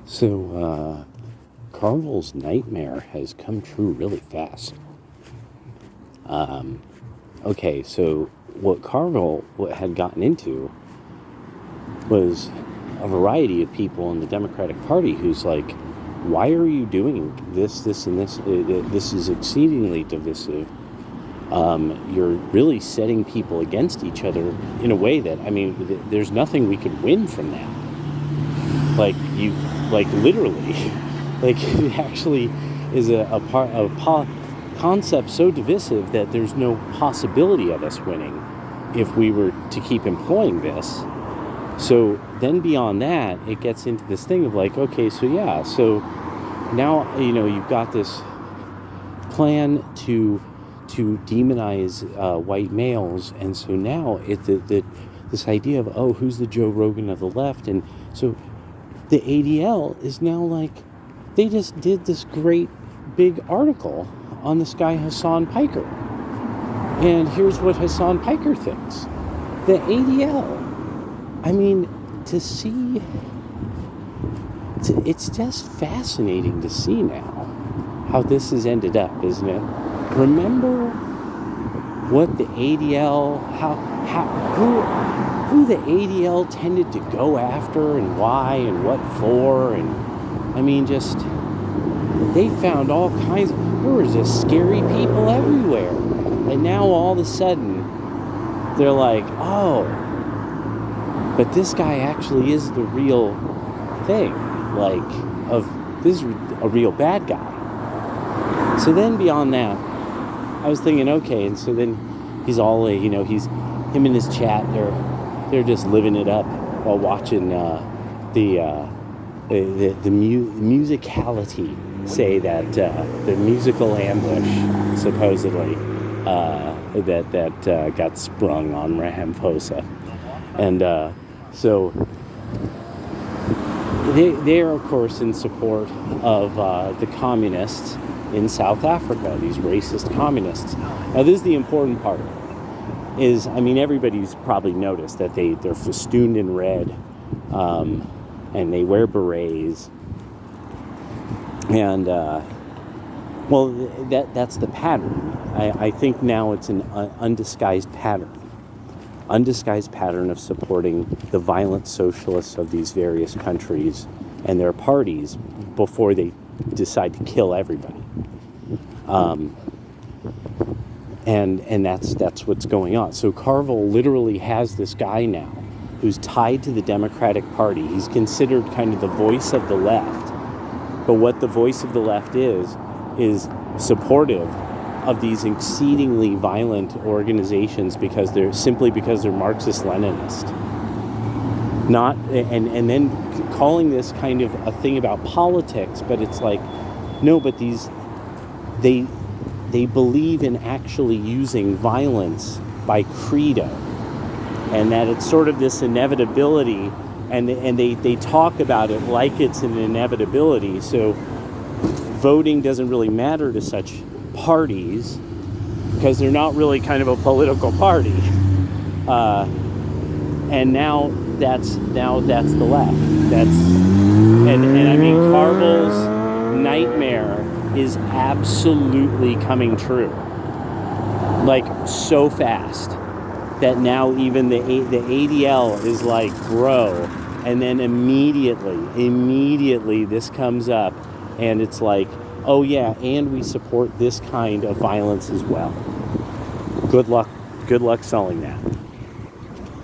So, Carville's nightmare has come true really fast. Okay, so what Carville had gotten into was a variety of people in the Democratic Party who's like, why are you doing this, and this? This is exceedingly divisive. You're really setting people against each other in a way that, there's nothing we could win from that. Literally, it actually is a concept so divisive that there's no possibility of us winning if we were to keep employing this. So then beyond that, it gets into this thing of like, okay, so now, you've got this plan to demonize white males, and so now this idea of, oh, who's the Joe Rogan of the left? And so the ADL is now like, they just did this great big article on this guy Hassan Piker, and here's what Hassan Piker thinks. The ADL, to see, it's just fascinating to see now how this has ended up, isn't it? Remember what the ADL, who the ADL tended to go after and why and what for, and they found all kinds. There was just scary people everywhere, and now all of a sudden they're like, oh, but this guy actually is the real thing. This is a real bad guy. So then beyond that, I was thinking, okay, and so then he's all, him and his chat, they're just living it up while watching the musicality say that the musical ambush supposedly that got sprung on Ramaphosa, and so they're of course in support of the communists in South Africa, these racist communists. Now, this is the important part. Everybody's probably noticed that they're festooned in red, and they wear berets, and that's the pattern. I think now it's an undisguised pattern of supporting the violent socialists of these various countries and their parties before they decide to kill everybody. And that's what's going on. So Carville literally has this guy now who's tied to the Democratic Party. He's considered kind of the voice of the left. But what the voice of the left is supportive of these exceedingly violent organizations because they're Marxist-Leninist. Not and then calling this kind of a thing about politics, but it's like, no, but they believe in actually using violence by credo, and that it's sort of this inevitability, and they talk about it like it's an inevitability. So voting doesn't really matter to such parties because they're not really kind of a political party, and now that's the left. Carville's nightmare is absolutely coming true, like so fast that now even the ADL is like, bro, and then immediately this comes up, and it's like, oh yeah, and we support this kind of violence as well. Good luck selling that.